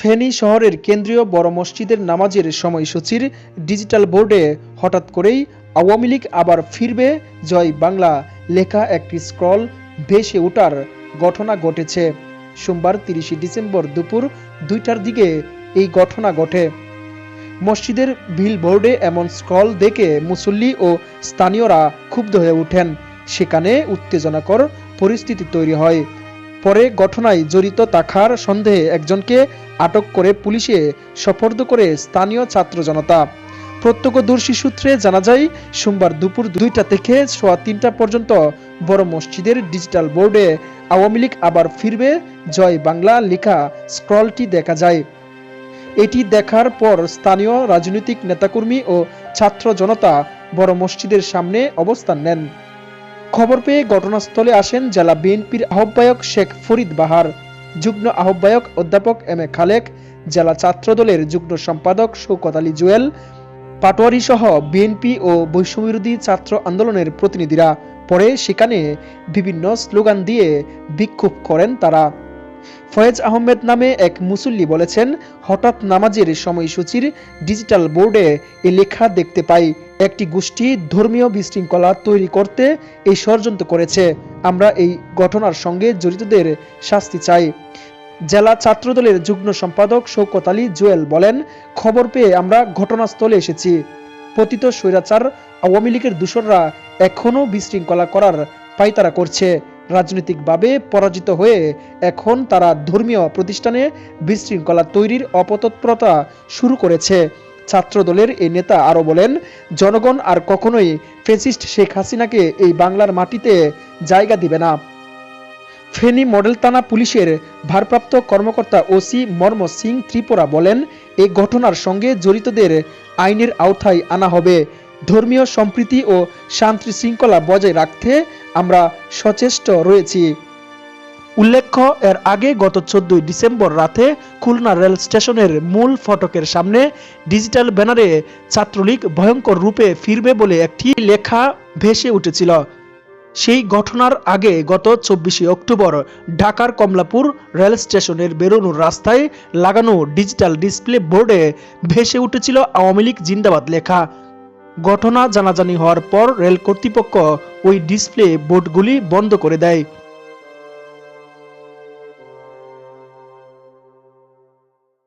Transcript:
ফেনী শহরের কেন্দ্রীয় বড় মসজিদের নামাজের সময়সূচির ডিজিটাল বোর্ডে হঠাৎ করেই আওয়ামী লীগ আবার ফিরবে জয় বাংলা লেখা একটি স্ক্রল ভেসে ওঠার ঘটনা ঘটেছে। সোমবার ৩০ ডিসেম্বর দুপুর ২টার দিকে এই ঘটনা ঘটে। মসজিদের বিলবোর্ডে এমন স্ক্রল দেখে মুসল্লি ও স্থানীয়রা ক্ষুব্ধ হয়ে ওঠেন। সেখানে উত্তেজনাকর পরিস্থিতি তৈরি হয়। পরে ঘটনায় জড়িত থাকার সন্দেহে একজনকে আটক করে পুলিশে সোপর্দ করে স্থানীয় ছাত্র জনতা। প্রত্যক্ষদর্শী সূত্রে জানা যায়, সোমবার দুপুর ২টা থেকে সোয়া ৩টা পর্যন্ত বড় মসজিদের ডিজিটাল বোর্ডে আওয়ামী লীগ আবার ফিরবে জয় বাংলা লেখা স্ক্রলটি দেখা যায়। এটি দেখার পর স্থানীয় রাজনৈতিক নেতাকর্মী ও ছাত্র জনতা বড় মসজিদের সামনে অবস্থান নেন। খবর পেয়ে ঘটনাস্থলে আসেন জেলা বিএনপির আহ্বায়ক শেখ ফরিদ বাহার, যুগ্ম আহ্বায়ক অধ্যাপক এম এ খালেক, জেলা ছাত্রদলের যুগ্ম সম্পাদক শওকত আলী জুয়েল, পাটোয়ারি সহ বিএনপি ও বৈষম্যবিরোধী ছাত্র আন্দোলনের প্রতিনিধিরা। পরে সেখানে বিভিন্ন স্লোগান দিয়ে বিক্ষোভ করেন তারা। ফয়েজ আহমেদ নামে এক মুসল্লি বলেছেন, হঠাৎ নামাজের সময়সূচির ডিজিটাল বোর্ডে এ লেখা দেখতে পাই, একটি গোষ্ঠী ধর্মীয় বিশৃঙ্খলা তৈরি করতে এই ষড়যন্ত্র করেছে। আমরা এই ঘটনার সঙ্গে জড়িতদের শাস্তি চাই। জেলা ছাত্রদলের যুগ্ম সম্পাদক শওকত আলী জুয়েল বলেন, খবর পেয়ে আমরা ঘটনাস্থলে এসেছি। পতিত স্বৈরাচার আওয়ামী লীগের দূষররা এখনও বিশৃঙ্খলা করার পায়তারা করছে। রাজনৈতিকভাবে পরাজিত হয়ে এখন তারা ধর্মীয় প্রতিষ্ঠানে বিশৃঙ্খলা তৈরির অপতৎপরতা শুরু করেছে। ছাত্রদলের এই নেতা আরও বলেন, জনগণ আর কখনোই ফ্যাসিস্ট শেখ হাসিনাকে এই বাংলার মাটিতে জায়গা দিবে না। ফেনী মডেল থানা পুলিশের ভারপ্রাপ্ত কর্মকর্তা ওসি মর্ম সিং ত্রিপুরা বলেন, এই ঘটনার সঙ্গে জড়িতদের আইনের আওতায় আনা হবে। ধর্মীয় সম্প্রীতি ও শান্তি শৃঙ্খলা বজায় রাখতে আমরা সচেষ্ট রয়েছি। উল্লেখ্য, এর আগে গত 14 ডিসেম্বর রাতে খুলনা রেল স্টেশনের মূল ফটকের সামনে ডিজিটাল ব্যানারে ছাত্রলীগ ভয়ঙ্কর রূপে ফিরবে বলে একটি লেখা ভেসে উঠেছিল। সেই ঘটনার আগে গত 24 অক্টোবর ঢাকার কমলাপুর রেল স্টেশনের বেরোনোর রাস্তায় লাগানো ডিজিটাল ডিসপ্লে বোর্ডে ভেসে উঠেছিল আওয়ামী লীগ জিন্দাবাদ লেখা। ঘটনা জানাজানি হওয়ার পর রেল কর্তৃপক্ষ ওই ডিসপ্লে বোর্ডগুলি বন্ধ করে দেয়।